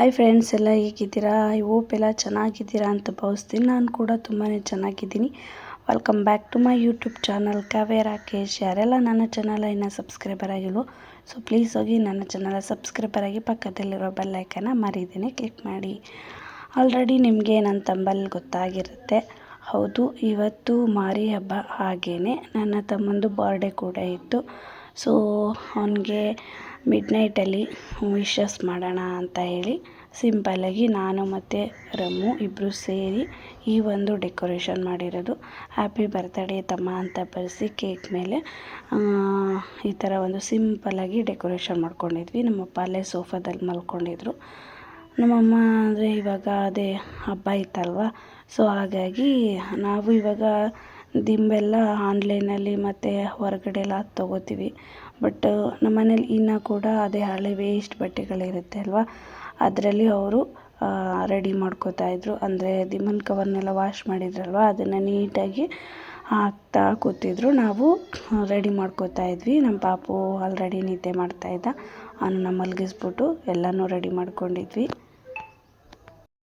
Hi friends, ಎಲ್ಲ ಹೇಗಿದ್ದೀರಾ? I hope ಎಲ್ಲ ಚೆನ್ನಾಗಿದ್ದೀರಾ ಅಂತ ಭಾವಿಸ್ತೀನಿ. ನಾನು ಕೂಡ ತುಂಬಾ ಚೆನ್ನಾಗಿದ್ದೀನಿ. Welcome back to my YouTube channel Kavya Rakesh. ಯಾರೆಲ್ಲ ನನ್ನ ಚಾನಲ್ ಇನ್ನೂ ಸಬ್ಸ್ಕ್ರೈಬರ್ ಆಗಿಲ್ವೋ ಸೊ ಪ್ಲೀಸ್ ಹೋಗಿ ನನ್ನ ಚಾನಲ್ ಸಬ್ಸ್ಕ್ರೈಬರ್ ಆಗಿ ಪಕ್ಕದಲ್ಲಿರೋ ಬೆಲ್ಲೈಕನ್ನ ಮರೀದೇನೆ ಕ್ಲಿಕ್ ಮಾಡಿ. ಆಲ್ರೆಡಿ ನಿಮಗೆ ನನ್ನ ತಂಬಲ್ ಗೊತ್ತಾಗಿರುತ್ತೆ. ಹೌದು, ಇವತ್ತು ಮಾರಿ ಹಬ್ಬ, ಹಾಗೆಯೇ ನನ್ನ ತಮ್ಮಂದು ಬರ್ಡೇ ಕೂಡ ಇತ್ತು. ಸೊ ಅವನಿಗೆ ಮಿಡ್ನೈಟಲ್ಲಿ ವಿಶಸ್ ಮಾಡೋಣ ಅಂತ ಹೇಳಿ ಸಿಂಪಲ್ಲಾಗಿ ನಾನು ಮತ್ತು ರಮ್ಮು ಇಬ್ಬರು ಸೇರಿ ಈ ಒಂದು ಡೆಕೋರೇಷನ್ ಮಾಡಿರೋದು. ಹ್ಯಾಪಿ ಬರ್ತ್ಡೇ ತಮ್ಮ ಅಂತ ಬರೆಸಿ ಕೇಕ್ ಮೇಲೆ ಈ ಥರ ಒಂದು ಸಿಂಪಲ್ಲಾಗಿ ಡೆಕೋರೇಷನ್ ಮಾಡ್ಕೊಂಡಿದ್ವಿ. ನಮ್ಮಪ್ಪ ಅಲ್ಲೇ ಸೋಫಾದಲ್ಲಿ ಮಲ್ಕೊಂಡಿದ್ರು. ನಮ್ಮಮ್ಮ ಅಂದರೆ ಇವಾಗ ಅದೇ ಹಬ್ಬ ಇತ್ತಲ್ವ, ಸೊ ಹಾಗಾಗಿ ನಾವು ಇವಾಗ ದಿಂಬೆಲ್ಲ ಆನ್ಲೈನಲ್ಲಿ ಮತ್ತು ಹೊರಗಡೆ ಎಲ್ಲ ತೊಗೋತೀವಿ. ಬಟ್ ನಮ್ಮನೇಲಿ ಇನ್ನೂ ಕೂಡ ಅದೇ ಹಳೆ ವೇಸ್ಟ್ ಬಟ್ಟೆಗಳಿರುತ್ತೆ ಅಲ್ವಾ, ಅದರಲ್ಲಿ ಅವರು ರೆಡಿ ಮಾಡ್ಕೋತಾಯಿದ್ರು. ಅಂದರೆ ದಿಂಬನ ಕವರ್ನೆಲ್ಲ ವಾಶ್ ಮಾಡಿದ್ರಲ್ವ, ಅದನ್ನು ನೀಟಾಗಿ ಹಾಕ್ತಾ ಕೂತಿದ್ರು. ನಾವು ರೆಡಿ ಮಾಡ್ಕೋತಾಯಿದ್ವಿ. ನಮ್ಮ ಪಾಪು ಆಲ್ರೆಡಿ ನಿದ್ದೆ ಮಾಡ್ತಾಯಿದ್ದ. ಅವನನ್ನು ಮಲಗಿಸ್ಬಿಟ್ಟು ಎಲ್ಲನೂ ರೆಡಿ ಮಾಡ್ಕೊಂಡಿದ್ವಿ.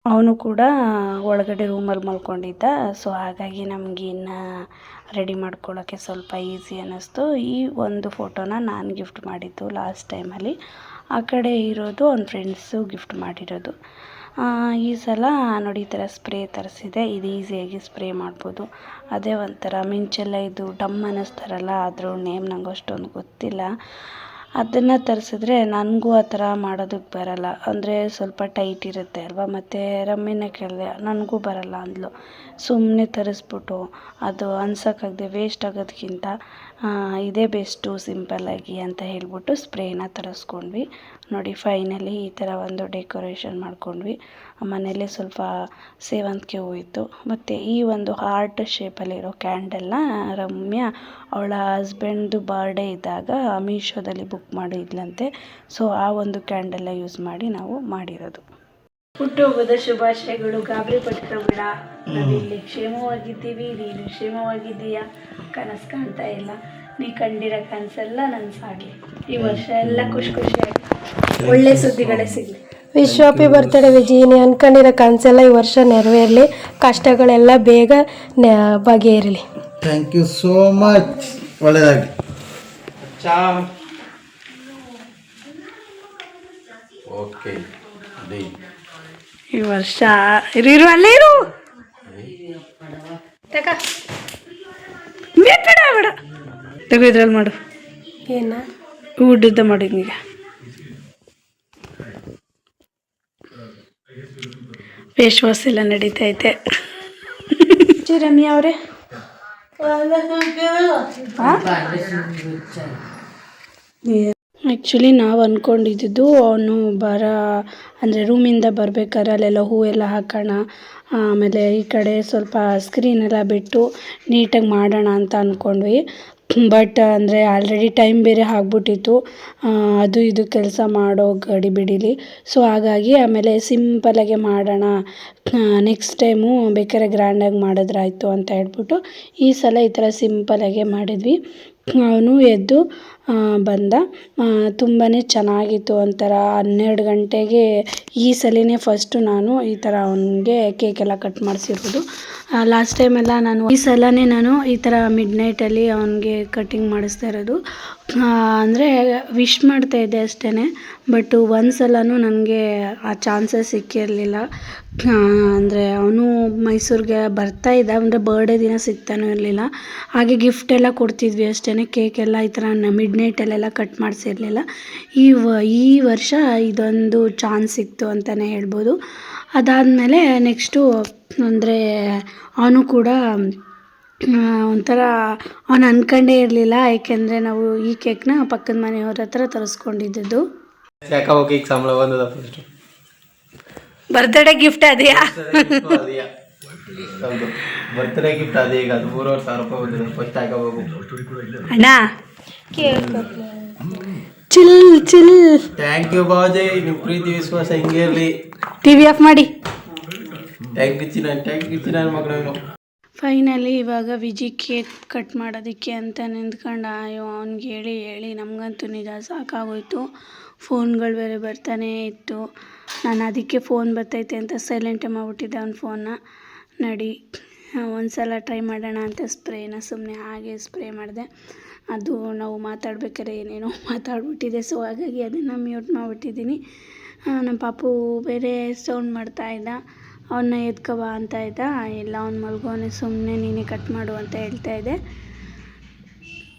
ಅವನು ಕೂಡ ಒಳಗಡೆ ರೂಮಲ್ಲಿ ಮಲ್ಕೊಂಡಿದ್ದ. ಸೊ ಹಾಗಾಗಿ ನಮಗೆ ಇನ್ನು ರೆಡಿ ಮಾಡ್ಕೊಳ್ಳೋಕ್ಕೆ ಸ್ವಲ್ಪ ಈಸಿ ಅನ್ನಿಸ್ತು. ಈ ಒಂದು ಫೋಟೋನ ನಾನು ಗಿಫ್ಟ್ ಮಾಡಿದ್ದು ಲಾಸ್ಟ್ ಟೈಮಲ್ಲಿ. ಆ ಕಡೆ ಇರೋದು ಅವ್ನ ಫ್ರೆಂಡ್ಸು ಗಿಫ್ಟ್ ಮಾಡಿರೋದು. ಈ ಸಲ ನೋಡಿ ಈ ಥರ ಸ್ಪ್ರೇ ತರಿಸಿದೆ. ಇದು ಈಸಿಯಾಗಿ ಸ್ಪ್ರೇ ಮಾಡ್ಬೋದು. ಅದೇ ಒಂಥರ ಮಿಂಚೆಲ್ಲ ಇದು ಡಮ್ ಅನ್ನಿಸ್ತಾರಲ್ಲ, ಅದ್ರ ನೇಮ್ ನಂಗೆ ಅಷ್ಟೊಂದು ಗೊತ್ತಿಲ್ಲ. ಅದನ್ನು ತರಿಸಿದ್ರೆ ನನಗೂ ಆ ಥರ ಮಾಡೋದಕ್ಕೆ ಬರಲ್ಲ. ಅಂದರೆ ಸ್ವಲ್ಪ ಟೈಟ್ ಇರುತ್ತೆ ಅಲ್ವಾ. ಮತ್ತು ರಮ್ಮಿನ ಕೇಳಿದೆ, ನನಗೂ ಬರಲ್ಲ ಅಂದ್ಲು. ಸುಮ್ಮನೆ ತರಿಸ್ಬಿಟ್ಟು ಅದು ಅನ್ಸೋಕ್ಕಾಗದೆ ವೇಸ್ಟ್ ಆಗೋದಕ್ಕಿಂತ ಇದೇ ಬೆಸ್ಟು ಸಿಂಪಲ್ಲಾಗಿ ಅಂತ ಹೇಳ್ಬಿಟ್ಟು ಸ್ಪ್ರೇನ ತರಿಸ್ಕೊಂಡ್ವಿ. ನೋಡಿ ಫೈನಲಿ ಈ ಥರ ಒಂದು ಡೆಕೋರೇಷನ್ ಮಾಡ್ಕೊಂಡ್ವಿ. ಮನೇಲಿ ಸ್ವಲ್ಪ ಸೇವಂತಿಗೆ ಹೂವಿತ್ತು. ಮತ್ತು ಈ ಒಂದು ಹಾರ್ಟ್ ಶೇಪಲ್ಲಿರೋ ಕ್ಯಾಂಡಲ್ನ ರಮ್ಯಾ ಅವಳ ಹಸ್ಬೆಂಡ್ದು ಬರ್ಡೇ ಇದ್ದಾಗ ಮೀಶೋದಲ್ಲಿ ಬುಕ್ ಮಾಡಿದ್ಲಂತೆ. ಸೊ ಆ ಒಂದು ಕ್ಯಾಂಡಲ್ನ ಯೂಸ್ ಮಾಡಿ ನಾವು ಮಾಡಿರೋದು. ಹುಟ್ಟುಹಬ್ಬದ ಶುಭಾಶಯಗಳು. ಗಾಬರಿ ಪಟ್ಕೋಬೇಡ, ನಾವಿಲ್ಲಿ ಕ್ಷೇಮವಾಗಿದ್ದೀವಿ, ನೀನು ಕ್ಷೇಮವಾಗಿದ್ದೀಯಾ. ಕನಸು ಕಾಣ್ತಾ ಇಲ್ಲ, ನೀ ಕಂಡಿರೋ ಕನಸೆಲ್ಲ ನನಸಾಗಲಿ. ಈ ವರ್ಷ ಎಲ್ಲ ಖುಷಿಯಾಗಿ ಒಳ್ಳೆ ಸುದ್ದಿಗಳೇ ಸಿಗಲಿ. Wish happy birthday Vijay. ನೀ ಅನ್ಕೊಂಡಿರೋ ಕನಸೆಲ್ಲ ಈ ವರ್ಷ ನೆರವೇರಲಿ, ಕಷ್ಟಗಳೆಲ್ಲ ಬೇಗ ಬಗೆಹರಲಿ. Thank you so much. ಒಳ್ಳೆಯದಾಗಿ. ಓಕೆ. ಈ ವರ್ಷ ಇರು ಅಲ್ಲೇ ಇರು ಬೇಡ ತಗೋ, ಇದ್ರಲ್ಲಿ ಮಾಡು. ಏನ ಊಟದ ಮಾಡಿದ್ನೀಗ. ಫೇಸ್ ವಾಶ್ ಎಲ್ಲ ನಡೀತೈತೆ. ರಮ್ಯಾ ಅವರೇ, ಆ್ಯಕ್ಚುಲಿ ನಾವು ಅಂದ್ಕೊಂಡಿದ್ದು ಅವನು ಅಂದರೆ ರೂಮಿಂದ ಬರ್ಬೇಕಾದ್ರೆ ಅಲ್ಲೆಲ್ಲ ಹೂವೆಲ್ಲ ಹಾಕೋಣ, ಆಮೇಲೆ ಈ ಕಡೆ ಸ್ವಲ್ಪ ಸ್ಕ್ರೀನೆಲ್ಲ ಬಿಟ್ಟು ನೀಟಾಗಿ ಮಾಡೋಣ ಅಂತ ಅಂದ್ಕೊಂಡ್ವಿ. ಬಟ್ ಅಂದರೆ ಆಲ್ರೆಡಿ ಟೈಮ್ ಬೇರೆ ಆಗ್ಬಿಟ್ಟಿತ್ತು, ಅದು ಇದು ಕೆಲಸ ಮಾಡೋ ಗಡಿಬಿಡಿಲಿ. ಸೊ ಹಾಗಾಗಿ ಆಮೇಲೆ ಸಿಂಪಲಾಗೆ ಮಾಡೋಣ, ನೆಕ್ಸ್ಟ್ ಟೈಮು ಬೇಕಾದ್ರೆ ಗ್ರ್ಯಾಂಡಾಗಿ ಮಾಡಿದ್ರಾಯ್ತು ಅಂತ ಹೇಳ್ಬಿಟ್ಟು ಈ ಸಲ ಈ ಥರ ಸಿಂಪಲಾಗೆ ಮಾಡಿದ್ವಿ. ಅವನು ಎದ್ದು ಬಂದ. ತುಂಬಾ ಚೆನ್ನಾಗಿತ್ತು. ಒಂಥರ 12 ಗಂಟೆಗೆ ಈ ಸಲನೇ ಫಸ್ಟು ನಾನು ಈ ಥರ ಅವನಿಗೆ ಕೇಕೆಲ್ಲ ಕಟ್ ಮಾಡಿಸಿರೋದು. ಲಾಸ್ಟ್ ಟೈಮೆಲ್ಲ ಈ ಸಲನೇ ನಾನು ಈ ಥರ ಮಿಡ್ನೈಟಲ್ಲಿ ಅವನಿಗೆ ಕಟ್ಟಿಂಗ್ ಮಾಡಿಸ್ತಾ ಇರೋದು. ಅಂದರೆ ವಿಶ್ ಮಾಡ್ತಾಯಿದ್ದೆ ಅಷ್ಟೇ. ಬಟ್ ಒಂದು ಸಲನೂ ನನಗೆ ಆ ಚಾನ್ಸಸ್ ಸಿಕ್ಕಿರಲಿಲ್ಲ. ಅಂದರೆ ಅವನು ಮೈಸೂರಿಗೆ ಬರ್ತಾಯಿದ್ದ, ಅಂದರೆ ಬರ್ಡೇ ದಿನ ಸಿಗ್ತಾನೂ ಇರಲಿಲ್ಲ. ಹಾಗೆ ಗಿಫ್ಟ್ ಎಲ್ಲ ಕೊಡ್ತಿದ್ವಿ ಅಷ್ಟೇ. ಕೇಕೆಲ್ಲ ಈ ಥರ ಮಿಡ್ನೈಟಲ್ಲೆಲ್ಲ ಕಟ್ ಮಾಡಿಸಿರಲಿಲ್ಲ. ಈ ವರ್ಷ ಇದೊಂದು ಚಾನ್ಸ್ ಸಿಕ್ತು ಅಂತಲೇ ಹೇಳ್ಬೋದು. ಅದಾದಮೇಲೆ ನೆಕ್ಸ್ಟು ಅಂದರೆ ಅವನು ಕೂಡ ಒಂಥರ ಅವನು ಅಂದ್ಕೊಂಡೇ ಇರಲಿಲ್ಲ. ಏಕೆಂದರೆ ನಾವು ಈ ಕೇಕ್ನ ಪಕ್ಕದ ಮನೆಯವ್ರ ಹತ್ರ ತರಿಸ್ಕೊಂಡಿದ್ದು. ಬರ್ತ್ಡೇ ಗಿಫ್ಟ್ ಅದೆಯಾ? ಬರ್ತ್ಡೇ ಗಿಫ್ಟ್ ಅದೇ. ಈಗ 3,500 ರೂಪಾಯಿ ಬಂದಿದೆ. ಫಸ್ಟ್ ಹಾಕಬೇಕು ಅಣ್ಣ. Chill chill. ಥ್ಯಾಂಕ್ ಯು ಬಾಜೆ. ನಿಮ್ಮ ಪ್ರೀತಿ ವಿಶ್ವಾಸ ಹಿಂಗೆ ಇರಲಿ. ಟಿವಿ ಆಫ್ ಮಾಡಿ. ಥ್ಯಾಂಕ್ ಯು ಚಿನ್ನ ಮಕ್ಕಳು. ಫೈನಲಿ ಇವಾಗ ವಿಜಿ ಕೇಕ್ ಕಟ್ ಮಾಡೋದಕ್ಕೆ ಅಂತ ನಿಂತ್ಕೊಂಡ. ಅಯ್ಯೋ ಅವ್ನಿಗೆ ಹೇಳಿ ಹೇಳಿ ನಮಗಂತೂ ನಿಜ ಸಾಕಾಗೋಯ್ತು. ಫೋನ್ಗಳು ಬೇರೆ ಬರ್ತಾನೇ ಇತ್ತು. ನಾನು ಅದಕ್ಕೆ ಫೋನ್ ಬರ್ತೈತೆ ಅಂತ ಸೈಲೆಂಟೇ ಮಾಡಿಬಿಟ್ಟಿದ್ದೆ ಅವ್ನ ಫೋನ್ನ. ನಡಿ ಒಂದು ಸಲ ಟ್ರೈ ಮಾಡೋಣ ಅಂತ ಸ್ಪ್ರೇನ ಸುಮ್ಮನೆ ಹಾಗೆ ಸ್ಪ್ರೇ ಮಾಡಿದೆ. ಅದು ನಾವು ಮಾತಾಡ್ಬೇಕಾದ್ರೆ ಏನೇನೋ ಮಾತಾಡ್ಬಿಟ್ಟಿದೆ. ಸೊ ಹಾಗಾಗಿ ಅದನ್ನು ಮ್ಯೂಟ್ ಮಾಡಿಬಿಟ್ಟಿದ್ದೀನಿ. ನಮ್ಮ ಪಾಪು ಬೇರೆ ಸೌಂಡ್ ಮಾಡ್ತಾಯಿದ್ದ. ಅವನ್ನ ಎತ್ಕೊ ಬಾ ಅಂತ ಇದ್ದ. ಇಲ್ಲ ಅವ್ನು ಮಲ್ಗೋನೆ, ಸುಮ್ಮನೆ ನೀನೇ ಕಟ್ ಮಾಡು ಅಂತ ಹೇಳ್ತಾಯಿದ್ದೆ.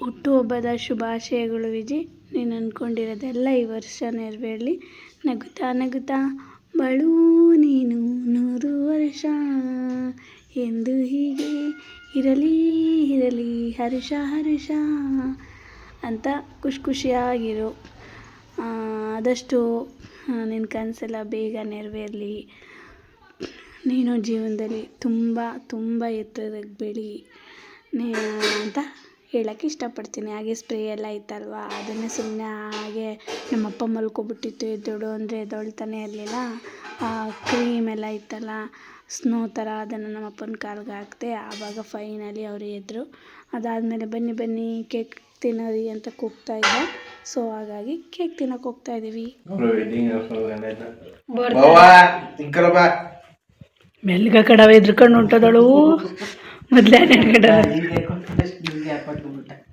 ಹುಟ್ಟುಹಬ್ಬದ ಶುಭಾಶಯಗಳು ವಿಜಿ. ನೀನು ಅಂದ್ಕೊಂಡಿರೋದೆಲ್ಲ ಈ ವರ್ಷ ನೆರವೇರಲಿ. ನಗುತ್ತಾ ನಗುತ್ತಾ ಬಾಳು ನೀನು 100 ವರ್ಷ ಎಂದು ಹೀಗೆ ಇರಲಿ ಇರಲಿ ಹರ್ಷ ಹರ್ಷ ಅಂತ ಖುಷಿಯಾಗಿರು. ಆದಷ್ಟು ನಿನ್ನ ಕನಸೆಲ್ಲ ಬೇಗ ನೆರವೇರಲಿ. ನೀನು ಜೀವನದಲ್ಲಿ ತುಂಬ ತುಂಬ ಎತ್ತರಕ್ಕೆ ಬೆಳಿ ಅಂತ ಹೇಳೋಕ್ಕೆ ಇಷ್ಟಪಡ್ತೀನಿ. ಹಾಗೆ ಸ್ಪ್ರೇ ಎಲ್ಲ ಇತ್ತಲ್ವ, ಅದನ್ನೇ ಸುಮ್ಮನೆ ಹಾಗೆ ನಮ್ಮಪ್ಪ ಮಲ್ಕೊಬಿಟ್ಟಿತ್ತು. ಎದ್ದೋಡು ಅಂದರೆ ಎದ್ದೊಳ್ತಾನೆ ಇರಲಿಲ್ಲ. ಕ್ರೀಮ್ ಎಲ್ಲ ಇತ್ತಲ್ಲ, ಸ್ನೋ ಥರ, ಅದನ್ನು ನಮ್ಮಪ್ಪನ ಕಾಲ್ಗೆ ಹಾಕಿದೆ. ಆವಾಗ ಫೈನಲಿ ಅವರು ಎದ್ದರು. ಅದಾದಮೇಲೆ ಬನ್ನಿ ಬನ್ನಿ ಕೇಕ್ ತಿನ್ನೋರಿ ಅಂತ ಕೂಗ್ತಾಯಿದ್ದೆ. ಸೊ ಹಾಗಾಗಿ ಕೇಕ್ ತಿನ್ನೋಕೆ ಹೋಗ್ತಾಯಿದ್ದೀವಿ. ಮೆಲ್ಗ ಕಡವ ಎದ್ರುಕೊಂಡು ಹೊಂಟೋದಳು. ಮೊದಲೇ ನೆನ್ಗಡ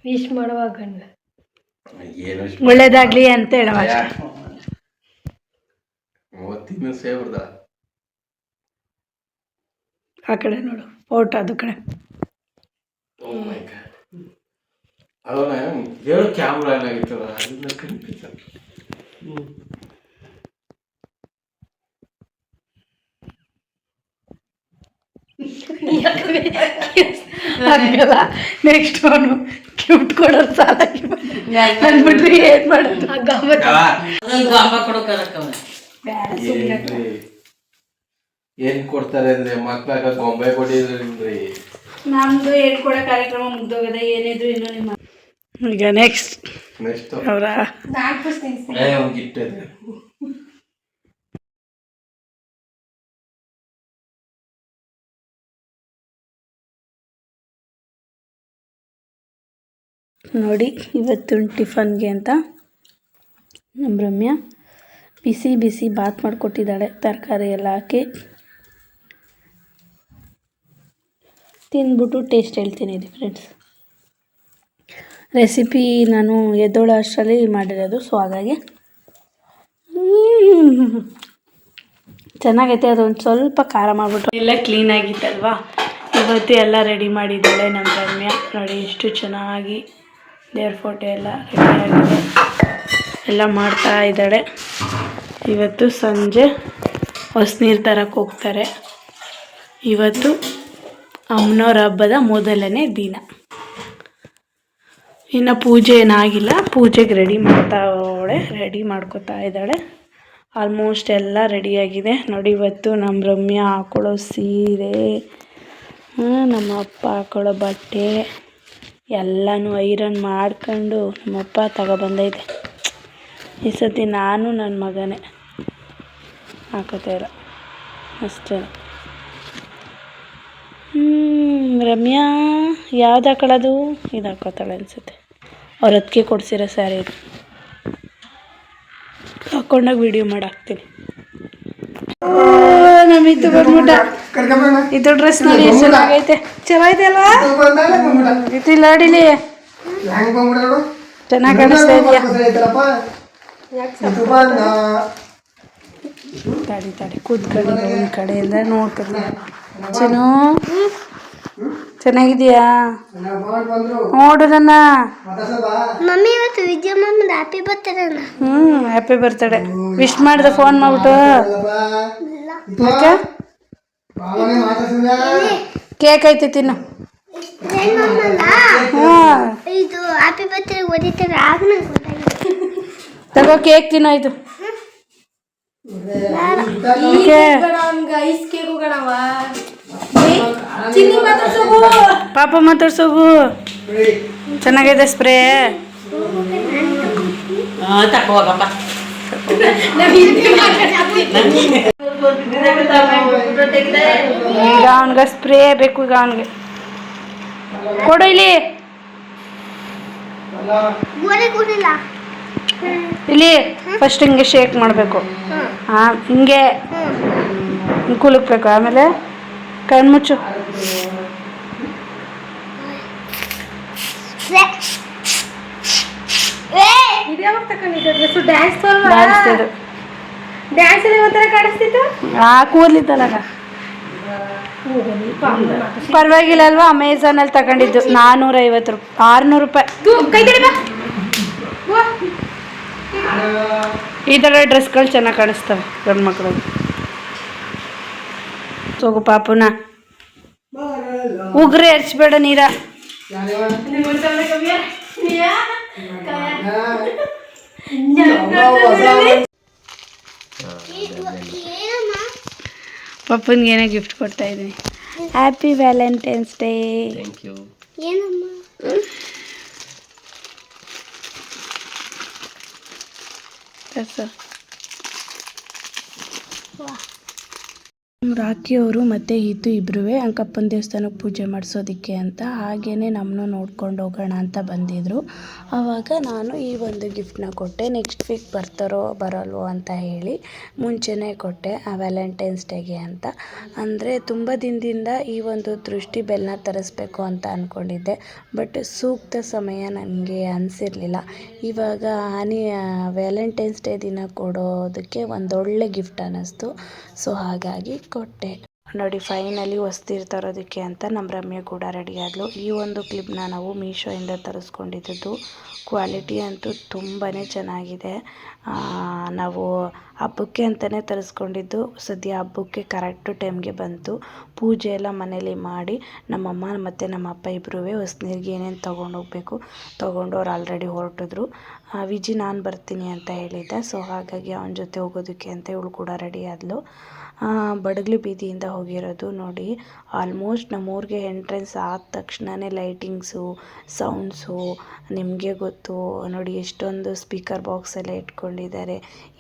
ವಿಶ್ ಮಾಡುವಾಗ ಒಳ್ಳೇದಾಗ್ಲಿ ಅಂತ ಹೇಳವ. ಆ ಕಡೆ ನೋಡು ಫೋಟೋ, ಅದು ಕಡೆ ಕ್ಯಾಮ್ರಾ ಎಲ್ಲ ಆಗಿತ್ತಲ್ಲ ಅದನ್ನ ಕನಿಪಿಸ. ನೆಕ್ಸ್ಟ್ ಅವನು ಗಿಫ್ಟ್ ಕೊಡೋದು ಸಾಲ ಅಂದ್ಬಿಟ್ರಿ ಏನ್ ಮಾಡೋದು. ಏನ್ ಕೊಡ್ತಾರೆ ಅಂದ್ರೆ ಮಕ್ಳಾಗ ಗೊಂಬೆ ಕೊಟ್ಟಿದ್ರಿ. ನಮ್ದು ಹೇಳ್ಕೊಡೋ ಕಾರ್ಯಕ್ರಮ ಮುಗ್ದೋಗದ. ಏನಿದ್ರು ಇನ್ನು ನಿಮ್ಮ ಈಗ ನೆಕ್ಸ್ಟ್ ಅವರ ಗಿಫ್ಟ್ ಇದೆ. ನೋಡಿ, ಇವತ್ತು ಟಿಫನ್ಗೆ ಅಂತ ನಮ್ಮ ರಮ್ಯ ಬಿಸಿ ಬಿಸಿ ಬಾತ್ ಮಾಡಿಕೊಟ್ಟಿದ್ದಾಳೆ. ತರಕಾರಿ ಎಲ್ಲ ಹಾಕಿ ತಿಂದ್ಬಿಟ್ಟು ಟೇಸ್ಟ್ ಹೇಳ್ತೀನಿ ಇದು ಫ್ರೆಂಡ್ಸ್. ರೆಸಿಪಿ ನಾನು ಎದ್ದೋಳೋ ಅಷ್ಟರಲ್ಲಿ ಮಾಡಿರೋದು. ಸೊ ಹಾಗಾಗಿ ಚೆನ್ನಾಗೈತೆ. ಅದೊಂದು ಸ್ವಲ್ಪ ಖಾರ ಮಾಡಿಬಿಟ್ಟು ಎಲ್ಲ ಕ್ಲೀನಾಗಿತ್ತಲ್ವ. ಇವತ್ತು ಎಲ್ಲ ರೆಡಿ ಮಾಡಿದ್ದಾಳೆ ನಮ್ಮ ರಮ್ಯ. ನೋಡಿ ಎಷ್ಟು ಚೆನ್ನಾಗಿ ದೇವ್ರ ಫೋಟೋ ಎಲ್ಲ ರೆಡಿಯಾಗಿದೆ. ಎಲ್ಲ ಮಾಡ್ತಾ ಇದ್ದಾಳೆ. ಇವತ್ತು ಸಂಜೆ ಹೊಸನೀರು ತರಕ್ಕೆ ಹೋಗ್ತಾರೆ. ಇವತ್ತು ಅಮ್ಮನವ್ರ ಹಬ್ಬದ ಮೊದಲನೇ ದಿನ. ಇನ್ನು ಪೂಜೆ ಏನಾಗಿಲ್ಲ. ಪೂಜೆಗೆ ರೆಡಿ ಮಾಡ್ಕೋತಾ ಇದ್ದಾಳೆ. ಆಲ್ಮೋಸ್ಟ್ ಎಲ್ಲ ರೆಡಿಯಾಗಿದೆ. ನೋಡಿ, ಇವತ್ತು ನಮ್ಮ ರಮ್ಯ ಹಾಕೊಳ್ಳೋ ಸೀರೆ, ನಮ್ಮ ಅಪ್ಪ ಹಾಕೊಳ್ಳೋ ಬಟ್ಟೆ ಎಲ್ಲನೂ ಐರನ್ ಮಾಡ್ಕೊಂಡು ನಮ್ಮಪ್ಪ ತಗೊಬಂದೈತೆ. ಈ ಸತಿ ನಾನು ನನ್ನ ಮಗನೇ ಹಾಕೋತಾ ಇಲ್ಲ ಅಷ್ಟೇ. ರಮ್ಯಾ ಯಾವ್ದು ಹಾಕೊಳ್ಳೋದು? ಇದು ಹಾಕೋತಾಳೆ ಅನಿಸುತ್ತೆ. ಅವ್ರ ಅದಕ್ಕೆ ಕೊಡಿಸಿರೋ ಸ್ಯಾರಿ ಇದು. ಹಾಕೊಂಡಾಗ ವಿಡಿಯೋ ಮಾಡಿ ಹಾಕ್ತೀನಿ. ನಮ್ಮಿತ್ತು ಬಂದ್ಬಿಟ್ಟ. ಇದು ಡ್ರೆಸ್ ನೋಡಿ ಎಷ್ಟು ಚೆನ್ನಾಗೈತೆ. ಚೆನ್ನಾಗೈತೆ ಅಲ್ವಾ? ಇದು ಇಲ್ಲ ನೋಡಿಲಿ, ಚೆನ್ನಾಗಿ ಕಾಣಿಸ್ತಾ ಇದೆಯಾ? ತಡಿ ಕೂತ್ಕೊಳ್ಳಿ. ಒಂದು ಕಡೆಯಿಂದ ನೋಡ್ಕೊತೀನಿ. ಚೆನ್ನು ಚೆನ್ನಾಗಿದೆಯಾ? ನೋಡು ನನ್ನ ಮಮ್ಮಿ ಇವತ್ತು Vijaya mummy happy birthday. Happy birthday wish ಮಾಡಿದೆ ಫೋನ್ ಮಾಡ್ಬಿಟ್ಟು. ಕೇಕ್ ಐತಿ ತಿನ್ನು. ಇದು ಹ್ಯಾಪಿ ಬರ್ತ್ಡೇ ಓದಿತಾರೆ. ತಗೋ ಕೇಕ್ ತಿನ್ನೋಯ್ತು. ಪಾಪ ಮಾತಾಡ್ಸೋಗು. ಚೆನ್ನಾಗಿದೆ ಸ್ಪ್ರೇ. ಈಗ ಅವನಿಗೆ ಸ್ಪ್ರೇ ಬೇಕು. ಈಗ ಅವನಿಗೆ ಕೊಡು ಇಲ್ಲಿ. ಗೋಡೆ ಕೂಡಿಲ್ಲ. ಇಲ್ಲಿ ಫಸ್ಟ್ ಹಿಂಗೆ ಶೇಕ್ ಮಾಡಬೇಕು. ಹಾಂ ಹಿಂಗೆ ಕುಲುಕ್ಬೇಕು. ಆಮೇಲೆ ಕಣ್ಮುಚ್ಚು. ಇದು ಯಾವಾಗ ತಗೊಂಡಿದ್ದೆ ಡ್ರೆಸ್ಸು? ಡ್ಯಾನ್ಸ್ ಡ್ಯಾನ್ಸ್ ಅಲ್ಲಿ ಒಂಥರ ಕಾಣಿಸ್ತಿತ್ತು. ಕೂದಲಿದ್ದಲ್ಲ, ಪರವಾಗಿಲ್ಲ ಅಲ್ವಾ? ಅಮೆಝಾನಲ್ಲಿ ತಗೊಂಡಿದ್ದು 450 ರೂಪಾಯಿ, 600 ರೂಪಾಯಿ. ಕೈ ತಡಿ ಬಾ. ಈ ಥರ ಡ್ರೆಸ್ಗಳು ಚೆನ್ನಾಗಿ ಕಾಣಿಸ್ತವೆ ಗಂಡು ಮಕ್ಕಳು. ಸೋಗು ಪಾಪುನ ಉಗ್ರೆ ಹರಿಸ್ಬೇಡ ನೀರ. ಪಪ್ಪನ್ಗೆ ಏನೋ ಗಿಫ್ಟ್ ಕೊಡ್ತಾ ಇದ್ದೀನಿ. Happy valentine's day. Thank you. ಏನಮ್ಮ? ರಾಖಿ ಅವರು ಮತ್ತು ಇದು ಇಬ್ಬರೂ ಅಂಕಪ್ಪನ ದೇವಸ್ಥಾನಕ್ಕೆ ಪೂಜೆ ಮಾಡಿಸೋದಕ್ಕೆ ಅಂತ ಹಾಗೇ ನಮ್ಮನ್ನು ನೋಡ್ಕೊಂಡು ಹೋಗೋಣ ಅಂತ ಬಂದಿದ್ದರು. ಆವಾಗ ನಾನು ಈ ಒಂದು ಗಿಫ್ಟನ್ನ ಕೊಟ್ಟೆ. ನೆಕ್ಸ್ಟ್ ವೀಕ್ ಬರ್ತಾರೋ ಬರಲ್ವೋ ಅಂತ ಹೇಳಿ ಮುಂಚೆನೇ ಕೊಟ್ಟೆ, ಆ ವ್ಯಾಲೆಂಟೈನ್ಸ್ ಡೇಗೆ ಅಂತ. ಅಂದರೆ ತುಂಬ ದಿನದಿಂದ ಈ ಒಂದು ದೃಷ್ಟಿ ಬೆಲ್ಲನ ತರಿಸ್ಬೇಕು ಅಂತ ಅಂದ್ಕೊಂಡಿದ್ದೆ, ಬಟ್ ಸೂಕ್ತ ಸಮಯ ನನಗೆ ಅನಿಸಿರಲಿಲ್ಲ. ಇವಾಗ ವ್ಯಾಲೆಂಟೈನ್ಸ್ ಡೇ ದಿನ ಕೊಡೋದಕ್ಕೆ ಒಂದೊಳ್ಳೆ ಗಿಫ್ಟ್ ಅನ್ನಿಸ್ತು. ಸೊ ಹಾಗಾಗಿ ಕೊಟ್ಟೆ. ನೋಡಿ, ಫೈನಲಿ ಹೊಸ್ತಿರು ತರೋದಕ್ಕೆ ಅಂತ ನಮ್ಮ ರಮ್ಯ ಕೂಡ ರೆಡಿ ಆದಳು. ಈ ಒಂದು ಕ್ಲಿಪ್ನ ನಾವು ಮೀಶೋಯಿಂದ ತರಿಸ್ಕೊಂಡಿದ್ದು. ಕ್ವಾಲಿಟಿ ಅಂತೂ ತುಂಬಾ ಚೆನ್ನಾಗಿದೆ. ನಾವು ಹಬ್ಬಕ್ಕೆ ಅಂತಲೇ ತರಿಸ್ಕೊಂಡಿದ್ದು. ಸದ್ಯ ಹಬ್ಬಕ್ಕೆ ಕರೆಕ್ಟು ಟೈಮ್ಗೆ ಬಂತು. ಪೂಜೆ ಎಲ್ಲ ಮನೇಲಿ ಮಾಡಿ ನಮ್ಮಮ್ಮ ಮತ್ತು ನಮ್ಮಪ್ಪ ಇಬ್ಬರೂ ಹೊಸ್ನೀರಿಗೆ ಏನೇನು ತೊಗೊಂಡೋಗ್ಬೇಕು ತೊಗೊಂಡವ್ರು ಆಲ್ರೆಡಿ ಹೊರಟಿದ್ರು. ವಿಜಿ ನಾನು ಬರ್ತೀನಿ ಅಂತ ಹೇಳಿದ್ದೆ. ಸೊ ಹಾಗಾಗಿ ಅವನ ಜೊತೆ ಹೋಗೋದಕ್ಕೆ ಅಂತ ಇವಳು ಕೂಡ ರೆಡಿ ಆದಳು. ಬಡಗ್ಲಿ ಬೀದಿಯಿಂದ ಹೋಗಿರೋದು. ನೋಡಿ, ಆಲ್ಮೋಸ್ಟ್ ನಮ್ಮೂರಿಗೆ ಎಂಟ್ರೆನ್ಸ್ ಆದ ತಕ್ಷಣವೇ ಲೈಟಿಂಗ್ಸು, ಸೌಂಡ್ಸು ನಿಮಗೆ ಗೊತ್ತು. ನೋಡಿ ಎಷ್ಟೊಂದು ಸ್ಪೀಕರ್ ಬಾಕ್ಸ್ ಎಲ್ಲ ಇಟ್ಕೊಂಡಿದ್ದಾರೆ.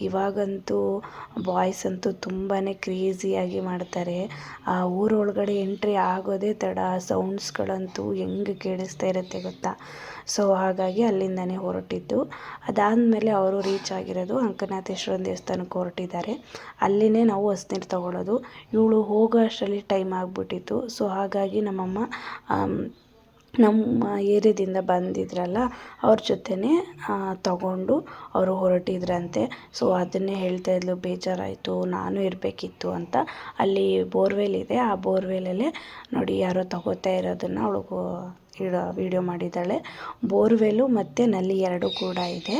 ಇವಾಗಂತೂ ಬಾಯ್ಸ್ ಅಂತೂ ತುಂಬಾ ಕ್ರೇಜಿಯಾಗಿ ಮಾಡ್ತಾರೆ. ಆ ಊರೊಳಗಡೆ ಎಂಟ್ರಿ ಆಗೋದೇ ತಡ. ಸೌಂಡ್ಸ್ಗಳಂತೂ ಹೆಂಗೆ ಕೇಳಿಸ್ತಾ ಇರುತ್ತೆ ಗೊತ್ತಾ. ಸೊ ಹಾಗಾಗಿ ಅಲ್ಲಿಂದನೇ ಹೊರಟಿದ್ದು. ಅದಾದಮೇಲೆ ಅವರು ರೀಚ್ ಆಗಿರೋದು ಅಂಕನಾಥೇಶ್ವರನ ದೇವಸ್ಥಾನಕ್ಕೆ ಹೊರಟಿದ್ದಾರೆ. ಅಲ್ಲಿನೇ ನಾವು ಹೊಸ್ನೀರು ತೊಗೊಳ್ಳೋದು. ಇವಳು ಹೋಗೋ ಅಷ್ಟರಲ್ಲಿ ಟೈಮ್ ಆಗಿಬಿಟ್ಟಿತ್ತು. ಸೊ ಹಾಗಾಗಿ ನಮ್ಮಮ್ಮ ನಮ್ಮ ಏರಿಯಾದಿಂದ ಬಂದಿದ್ರಲ್ಲ ಅವ್ರ ಜೊತೆನೇ ತಗೊಂಡು ಅವರು ಹೊರಟಿದ್ರಂತೆ. ಸೊ ಅದನ್ನೇ ಹೇಳ್ತಾ ಇದ್ಲು, ಬೇಜಾರಾಯಿತು, ನಾನು ಇರಬೇಕಿತ್ತು ಅಂತ. ಅಲ್ಲಿ ಬೋರ್ವೆಲ್ ಇದೆ, ಆ ಬೋರ್ವೆಲಲ್ಲೇ ನೋಡಿ ಯಾರೋ ತಗೋತಾ ಇರೋದನ್ನು ಅವಳಿಗೂ ವಿಡಿಯೋ ಮಾಡಿದ್ದಾಳೆ. ಬೋರ್ವೆಲು ಮತ್ತು ನಲ್ಲಿ ಎರಡೂ ಕೂಡ ಇದೆ.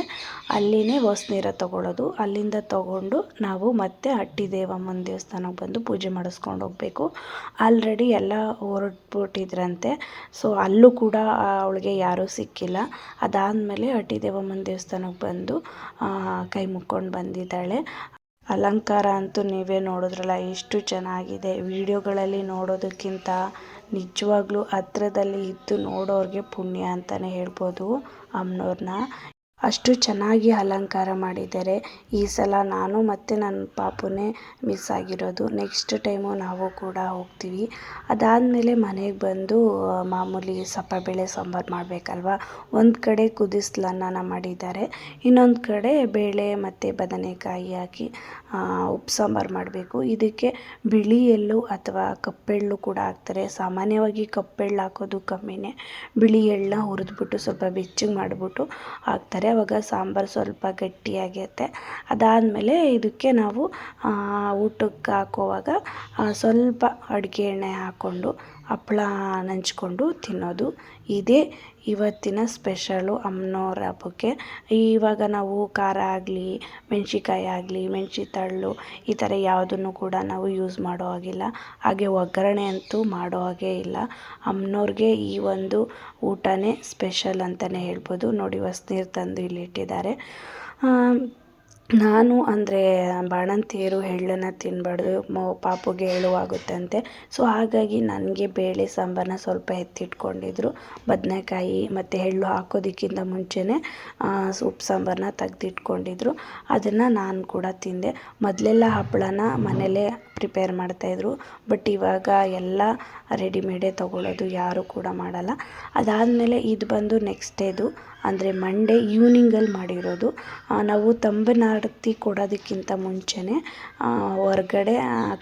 ಅಲ್ಲಿನೇ ಹೊಸ್ನೀರ ತೊಗೊಳ್ಳೋದು. ಅಲ್ಲಿಂದ ತೊಗೊಂಡು ನಾವು ಮತ್ತೆ ಹಟ್ಟಿದೇವಮ್ಮನ ದೇವಸ್ಥಾನಕ್ಕೆ ಬಂದು ಪೂಜೆ ಮಾಡಿಸ್ಕೊಂಡು ಹೋಗಬೇಕು. ಆಲ್ರೆಡಿ ಎಲ್ಲ ಹೊರಟ್ಬಿಟ್ಟಿದ್ರಂತೆ. ಸೊ ಅಲ್ಲೂ ಕೂಡ ಅವಳಿಗೆ ಯಾರೂ ಸಿಕ್ಕಿಲ್ಲ. ಅದಾದಮೇಲೆ ಹಟ್ಟಿದೇವಮ್ಮನ ದೇವಸ್ಥಾನಕ್ಕೆ ಬಂದು ಕೈ ಮುಕ್ಕೊಂಡು ಬಂದಿದ್ದಾಳೆ. ಅಲಂಕಾರ ಅಂತೂ ನೀವೇ ನೋಡಿದ್ರಲ್ಲ ಎಷ್ಟು ಚೆನ್ನಾಗಿದೆ. ವಿಡಿಯೋಗಳಲ್ಲಿ ನೋಡೋದಕ್ಕಿಂತ ನಿಜವಾಗ್ಲೂ ಹತ್ರದಲ್ಲಿ ಇದ್ದು ನೋಡೋರಿಗೆ ಪುಣ್ಯ ಅಂತಲೇ ಹೇಳ್ಬೋದು ಅಮ್ಮನವ್ರನ್ನ. ಅಷ್ಟು ಚೆನ್ನಾಗಿ ಅಲಂಕಾರ ಮಾಡಿದ್ದಾರೆ. ಈ ಸಲ ನಾನು ಮತ್ತು ನನ್ನ ಪಾಪುನೇ ಮಿಸ್ ಆಗಿರೋದು. ನೆಕ್ಸ್ಟ್ ಟೈಮು ನಾವು ಕೂಡ ಹೋಗ್ತೀವಿ. ಅದಾದಮೇಲೆ ಮನೆಗೆ ಬಂದು ಮಾಮೂಲಿ ಬೇಳೆ ಸಾಂಬಾರು ಮಾಡಬೇಕಲ್ವ. ಒಂದು ಕಡೆ ಕುದಿಸ್ಲನ್ನ ಮಾಡಿದ್ದಾರೆ, ಇನ್ನೊಂದು ಕಡೆ ಬೇಳೆ ಮತ್ತು ಬದನೆಕಾಯಿ ಹಾಕಿ ಉಪ್ಪು ಸಾಂಬಾರು ಮಾಡಬೇಕು. ಇದಕ್ಕೆ ಬಿಳಿ ಎಳ್ಳು ಅಥವಾ ಕಪ್ಪೆಳ್ಳು ಕೂಡ ಹಾಕ್ತಾರೆ. ಸಾಮಾನ್ಯವಾಗಿ ಕಪ್ಪೆಳ್ಳು ಹಾಕೋದು ಕಮ್ಮಿನೇ. ಬಿಳಿ ಎಳ್ಳನ್ನ ಹುರಿದ್ಬಿಟ್ಟು ಸ್ವಲ್ಪ ಬೆಚ್ಚಗೆ ಮಾಡಿಬಿಟ್ಟು ಹಾಕ್ತಾರೆ. ಆವಾಗ ಸಾಂಬಾರು ಸ್ವಲ್ಪ ಗಟ್ಟಿಯಾಗುತ್ತೆ. ಅದಾದಮೇಲೆ ಇದಕ್ಕೆ ನಾವು ಊಟಕ್ಕೆ ಹಾಕೋವಾಗ ಸ್ವಲ್ಪ ಅಡುಗೆ ಎಣ್ಣೆ ಹಾಕ್ಕೊಂಡು ಹಪ್ಪಳ ನಂಚ್ಕೊಂಡು ತಿನ್ನೋದು. ಇದೇ ಇವತ್ತಿನ ಸ್ಪೆಷಲು ಅಮ್ಮನವ್ರ ಹಬ್ಬಕ್ಕೆ. ಇವಾಗ ನಾವು ಖಾರ ಆಗಲಿ, ಮೆಣಸಿಕಾಯಿ ಆಗಲಿ, ಮೆಣಸಿತಳ್ಳು ಈ ಥರ ಯಾವುದನ್ನು ಕೂಡ ನಾವು ಯೂಸ್ ಮಾಡೋ ಹಾಗಿಲ್ಲ. ಹಾಗೆ ಒಗ್ಗರಣೆ ಅಂತೂ ಮಾಡೋ ಹಾಗೆ ಇಲ್ಲ. ಅಮ್ಮನವ್ರಿಗೆ ಈ ಒಂದು ಊಟನೇ ಸ್ಪೆಷಲ್ ಅಂತಲೇ ಹೇಳ್ಬೋದು. ನೋಡಿ, ಹೊಸ್ನೀರು ತಂದು ಇಲ್ಲಿಟ್ಟಿದ್ದಾರೆ. ನಾನು ಅಂದರೆ ಬಾಣಂತಿಯರು ಎಳ್ಳನ್ನು ತಿನ್ನಬಾರ್ದು, ಪಾಪುಗೆ ಎಳುವಾಗುತ್ತಂತೆ. ಸೊ ಹಾಗಾಗಿ ನನಗೆ ಬೇಳೆ ಸಾಂಬಾರನ್ನ ಸ್ವಲ್ಪ ಎತ್ತಿಟ್ಕೊಂಡಿದ್ರು. ಬದನೆಕಾಯಿ ಮತ್ತು ಎಳ್ಳು ಹಾಕೋದಕ್ಕಿಂತ ಮುಂಚೆನೇ ಉಪ್ಪು ಸಾಂಬಾರನ್ನ ತೆಗೆದಿಟ್ಕೊಂಡಿದ್ರು. ಅದನ್ನು ನಾನು ಕೂಡ ತಿಂದೆ. ಮೊದಲೆಲ್ಲ ಹಪ್ಪಳನ ಮನೇಲೇ ಪ್ರಿಪೇರ್ ಮಾಡ್ತಾಯಿದ್ರು. ಬಟ್ ಇವಾಗ ಎಲ್ಲ ರೆಡಿಮೇಡೇ ತೊಗೊಳ್ಳೋದು, ಯಾರೂ ಕೂಡ ಮಾಡಲ್ಲ. ಅದಾದಮೇಲೆ ಇದು ಬಂದು ನೆಕ್ಸ್ಟ್ ಡೇದು ಅಂದರೆ ಮಂಡೇ ಈವ್ನಿಂಗಲ್ಲಿ ಮಾಡಿರೋದು. ನಾವು ತಂಬಿನಾರತಿ ಕೊಡೋದಕ್ಕಿಂತ ಮುಂಚೆನೇ ಹೊರಗಡೆ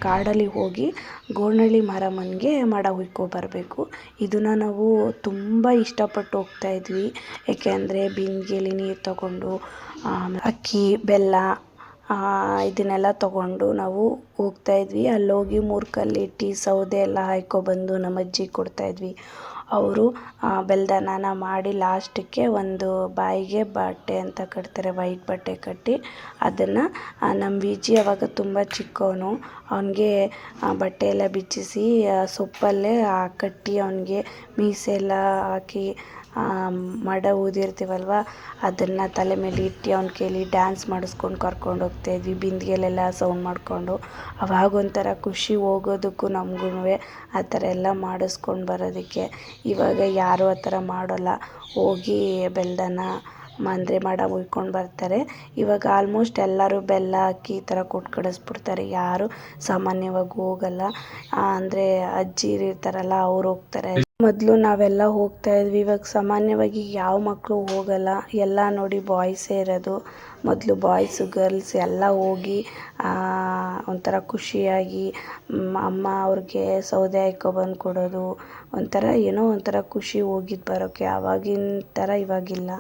ಕಾಡಲ್ಲಿ ಹೋಗಿ ಗೋರ್ನಳ್ಳಿ ಮಾರಮ್ಮನಿಗೆ ಮಡ ಹುಯ್ಕೊಬರಬೇಕು. ಇದನ್ನು ನಾವು ತುಂಬ ಇಷ್ಟಪಟ್ಟು ಹೋಗ್ತಾಯಿದ್ವಿ. ಏಕೆಂದರೆ ಬಿಂದಿಗೆಯಲ್ಲಿ ನೀರು ತಗೊಂಡು ಅಕ್ಕಿ ಬೆಲ್ಲ ಇದನ್ನೆಲ್ಲ ತೊಗೊಂಡು ನಾವು ಹೋಗ್ತಾಯಿದ್ವಿ. ಅಲ್ಲೋಗಿ 3 ಕಲ್ಲಿಟ್ಟು ಸೌದೆ ಎಲ್ಲ ಹಾಯ್ಕೊಬಂದು ನಮ್ಮ ಅಜ್ಜಿಗೆ ಕೊಡ್ತಾಯಿದ್ವಿ. ಅವರು ಬೆಲ್ದನ್ನ ಮಾಡಿ ಲಾಸ್ಟಕ್ಕೆ ಒಂದು ಬಾಯಿಗೆ ಬಟ್ಟೆ ಅಂತ ಕಟ್ತಾರೆ, ವೈಟ್ ಬಟ್ಟೆ ಕಟ್ಟಿ ಅದನ್ನು ನಮ್ಮ ವಿಜಿ ಅವಾಗ ತುಂಬ ಚಿಕ್ಕವನು, ಅವನಿಗೆ ಬಟ್ಟೆ ಎಲ್ಲ ಬಿಚ್ಚಿಸಿ ಸೊಪ್ಪಲ್ಲೇ ಕಟ್ಟಿ ಅವನಿಗೆ ಮೀಸೆ ಎಲ್ಲ ಹಾಕಿ ಮಡ ಊದಿರ್ತೀವಲ್ವ ಅದನ್ನು ತಲೆ ಮೇಲೆ ಇಟ್ಟು ಅವನ ಕೈಲಿ ಡ್ಯಾನ್ಸ್ ಮಾಡಿಸ್ಕೊಂಡು ಕರ್ಕೊಂಡು ಹೋಗ್ತಾಯಿದ್ವಿ. ಬಿಂದಿಗೆಲೆಲ್ಲ ಸೌಂಡ್ ಮಾಡಿಕೊಂಡು ಅವಾಗೊಂಥರ ಖುಷಿ ಹೋಗೋದಕ್ಕೂ ನಮಗೂ ಆ ಥರ ಎಲ್ಲ ಮಾಡಿಸ್ಕೊಂಡು ಬರೋದಕ್ಕೆ. ಇವಾಗ ಯಾರೂ ಆ ಥರ ಮಾಡೋಲ್ಲ, ಹೋಗಿ ಬೆಲ್ದನ್ನ ಅಂದರೆ ಮಡ ಹುಯ್ಕೊಂಡು ಬರ್ತಾರೆ. ಇವಾಗ ಆಲ್ಮೋಸ್ಟ್ ಎಲ್ಲರೂ ಬೆಲ್ಲ ಅಕ್ಕಿ ಈ ಥರ ಕೊಟ್ಟು ಕಳಿಸ್ಬಿಡ್ತಾರೆ, ಯಾರು ಸಾಮಾನ್ಯವಾಗಿ ಹೋಗಲ್ಲ. ಅಂದರೆ ಅಜ್ಜಿರು ಇರ್ತಾರಲ್ಲ ಅವ್ರು ಹೋಗ್ತಾರೆ. ಮೊದಲು ನಾವೆಲ್ಲ ಹೋಗ್ತಾಯಿದ್ವಿ, ಇವಾಗ ಸಾಮಾನ್ಯವಾಗಿ ಯಾವ ಮಕ್ಕಳು ಹೋಗಲ್ಲ, ಎಲ್ಲ ನೋಡಿ ಬಾಯ್ಸೇ ಇರೋದು. ಮೊದಲು ಬಾಯ್ಸು ಗರ್ಲ್ಸ್ ಎಲ್ಲ ಹೋಗಿ ಒಂಥರ ಖುಷಿಯಾಗಿ ಅಮ್ಮ ಅವ್ರಿಗೆ ಸೌದೆ ಹಾಕ್ಕೊಬಂದು ಕೊಡೋದು, ಒಂಥರ ಏನೋ ಒಂಥರ ಖುಷಿ ಹೋಗಿದ್ದು ಬರೋಕ್ಕೆ. ಆವಾಗಿನ ಥರ ಇವಾಗಿಲ್ಲ.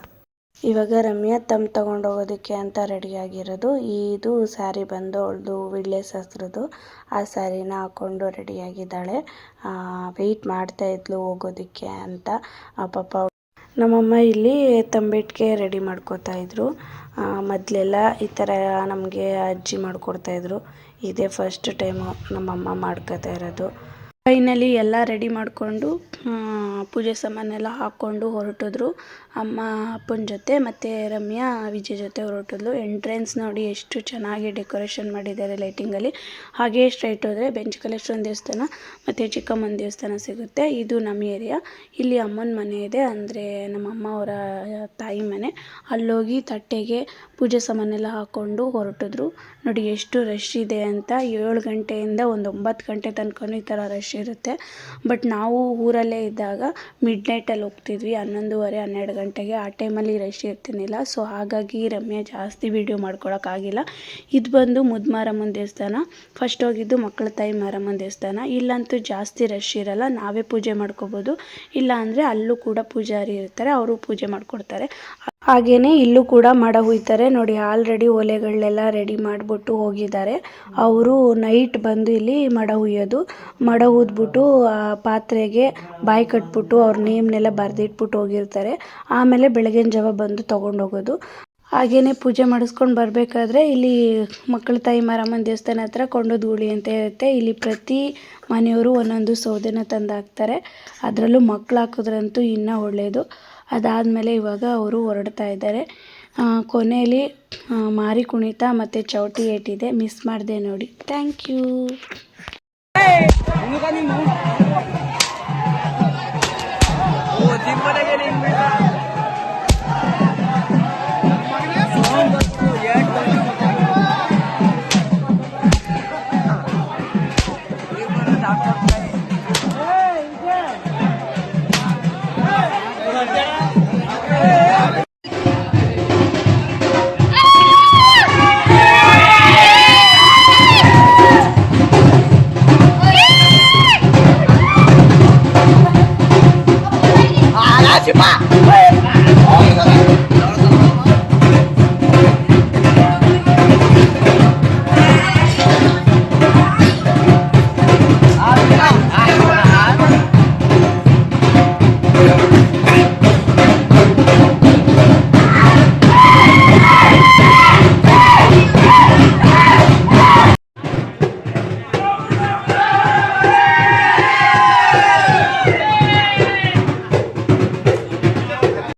ಇವಾಗ ರಮ್ಯಾ ತಗೊಂಡೋಗೋದಕ್ಕೆ ಅಂತ ರೆಡಿಯಾಗಿರೋದು. ಇದು ಸ್ಯಾರಿ ಬಂದು ಅವಳದು ವಿಳ್ಳೆ ಶಾಸ್ತ್ರದ್ದು, ಆ ಸ್ಯಾರಿನ ಹಾಕ್ಕೊಂಡು ರೆಡಿಯಾಗಿದ್ದಾಳೆ. ವೆಯ್ಟ್ ಮಾಡ್ತಾಯಿದ್ಲು ಹೋಗೋದಕ್ಕೆ ಅಂತ. ಪಾಪ ನಮ್ಮಮ್ಮ ಇಲ್ಲಿ ತಂಬಿಟ್ಟಿಗೆ ರೆಡಿ ಮಾಡ್ಕೋತಾಯಿದ್ರು. ಮೊದಲೆಲ್ಲ ಈ ಥರ ನಮಗೆ ಅಜ್ಜಿ ಮಾಡಿಕೊಡ್ತಾಯಿದ್ರು. ಇದೇ ಫಸ್ಟ್ ಟೈಮು ನಮ್ಮಮ್ಮ ಮಾಡ್ಕೋತಾ ಇರೋದು. ಫೈನಲಿ ಎಲ್ಲ ರೆಡಿ ಮಾಡಿಕೊಂಡು ಪೂಜೆ ಸಾಮಾನೆಲ್ಲ ಹಾಕ್ಕೊಂಡು ಹೊರಟಿದ್ರು. ಅಮ್ಮ ಅಪ್ಪನ ಜೊತೆ ಮತ್ತು ರಮ್ಯಾ ವಿಜಯ್ ಜೊತೆ ಹೊರಟಿದ್ಲು. ಎಂಟ್ರೆನ್ಸ್ ನೋಡಿ ಎಷ್ಟು ಚೆನ್ನಾಗಿ ಡೆಕೋರೇಷನ್ ಮಾಡಿದ್ದಾರೆ ಲೈಟಿಂಗಲ್ಲಿ. ಹಾಗೇ ಸ್ಟ್ರೈಟ್ ಹೋದರೆ ಬೆಂಚಕಲೇಶ್ವರನ ದೇವಸ್ಥಾನ ಮತ್ತು ಚಿಕ್ಕಮ್ಮನ ದೇವಸ್ಥಾನ ಸಿಗುತ್ತೆ. ಇದು ನಮ್ಮ ಏರಿಯಾ. ಇಲ್ಲಿ ಅಮ್ಮನ ಮನೆ ಇದೆ, ಅಂದರೆ ನಮ್ಮಮ್ಮ ಅವರ ತಾಯಿ ಮನೆ. ಅಲ್ಲೋಗಿ ತಟ್ಟೆಗೆ ಪೂಜೆ ಸಾಮಾನೆಲ್ಲ ಹಾಕ್ಕೊಂಡು ಹೊರಟಿದ್ರು. ನೋಡಿ ಎಷ್ಟು ರಶ್ ಇದೆ ಅಂತ. 7 ಗಂಟೆಯಿಂದ ಒಂದು 9 ಗಂಟೆ ತನಕ ಈ ಥರ ರಶ್ ಇರುತ್ತೆ. ಬಟ್ ನಾವು ಊರಲ್ಲೇ ಇದ್ದಾಗ ಮಿಡ್ ನೈಟಲ್ಲಿ ಹೋಗ್ತಿದ್ವಿ, 11:30 12 ಗಂಟೆಗೆ. ಆ ಟೈಮಲ್ಲಿ ರಶ್ ಇರ್ತಿರ್ಲಿಲ್ಲ. ಸೊ ಹಾಗಾಗಿ ರಮ್ಯಾ ಜಾಸ್ತಿ ವೀಡಿಯೋ ಮಾಡ್ಕೊಳಕ್ಕಾಗಿಲ್ಲ. ಇದು ಬಂದು ಮುದ್ಮಾರಮ್ಮನ ದೇವಸ್ಥಾನ. ಫಸ್ಟ್ ಹೋಗಿದ್ದು ಮಕ್ಕಳ ತಾಯಿ ಮಾರಮ್ಮನ ದೇವಸ್ಥಾನ. ಇಲ್ಲಂತೂ ಜಾಸ್ತಿ ರಶ್ ಇರಲ್ಲ, ನಾವೇ ಪೂಜೆ ಮಾಡ್ಕೋಬೋದು. ಇಲ್ಲ ಅಂದರೆ ಅಲ್ಲೂ ಕೂಡ ಪೂಜಾರಿ ಇರ್ತಾರೆ, ಅವರು ಪೂಜೆ ಮಾಡಿಕೊಡ್ತಾರೆ. ಹಾಗೆಯೇ ಇಲ್ಲೂ ಕೂಡ ಮಡ ಹುಯ್ತಾರೆ. ನೋಡಿ ಆಲ್ರೆಡಿ ಒಲೆಗಳನ್ನೆಲ್ಲ ರೆಡಿ ಮಾಡಿಬಿಟ್ಟು ಹೋಗಿದ್ದಾರೆ. ಅವರು ನೈಟ್ ಬಂದು ಇಲ್ಲಿ ಮಡ ಹುಯ್ಯೋದು. ಮಡ ಹುಯ್ದ್ಬಿಟ್ಟು ಪಾತ್ರೆಗೆ ಬಾಯಿ ಕಟ್ಬಿಟ್ಟು ಅವ್ರ ನೇಮ್ನೆಲ್ಲ ಬರೆದಿಟ್ಬಿಟ್ಟು ಹೋಗಿರ್ತಾರೆ. ಆಮೇಲೆ ಬೆಳಗಿನ ಜಾವ ಬಂದು ತೊಗೊಂಡೋಗೋದು. ಹಾಗೆಯೇ ಪೂಜೆ ಮಾಡಿಸ್ಕೊಂಡು ಬರಬೇಕಾದ್ರೆ ಇಲ್ಲಿ ಮಕ್ಕಳ ತಾಯಿ ಮಾರಮ್ಮನ ದೇವಸ್ಥಾನ ಹತ್ರ ಕೊಂಡದ ಗೂಳಿ ಅಂತ ಇರುತ್ತೆ. ಇಲ್ಲಿ ಪ್ರತಿ ಮನೆಯವರು ಒಂದೊಂದು ಸೌದೆನ ತಂದು ಹಾಕ್ತಾರೆ. ಅದರಲ್ಲೂ ಮಕ್ಕಳು ಹಾಕಿದ್ರಂತೂ ಇನ್ನೂ ಒಳ್ಳೆಯದು. ಅದಾದಮೇಲೆ ಇವಾಗ ಅವರು ಹೊರಡ್ತಾ ಇದ್ದಾರೆ. ಕೊನೆಯಲ್ಲಿ ಮಾರಿ ಕುಣಿತ ಮತ್ತು ಚೌಟಿ ಏಟಿದೆ, ಮಿಸ್ ಮಾಡಿದೆ ನೋಡಿ. Thank you. ಓ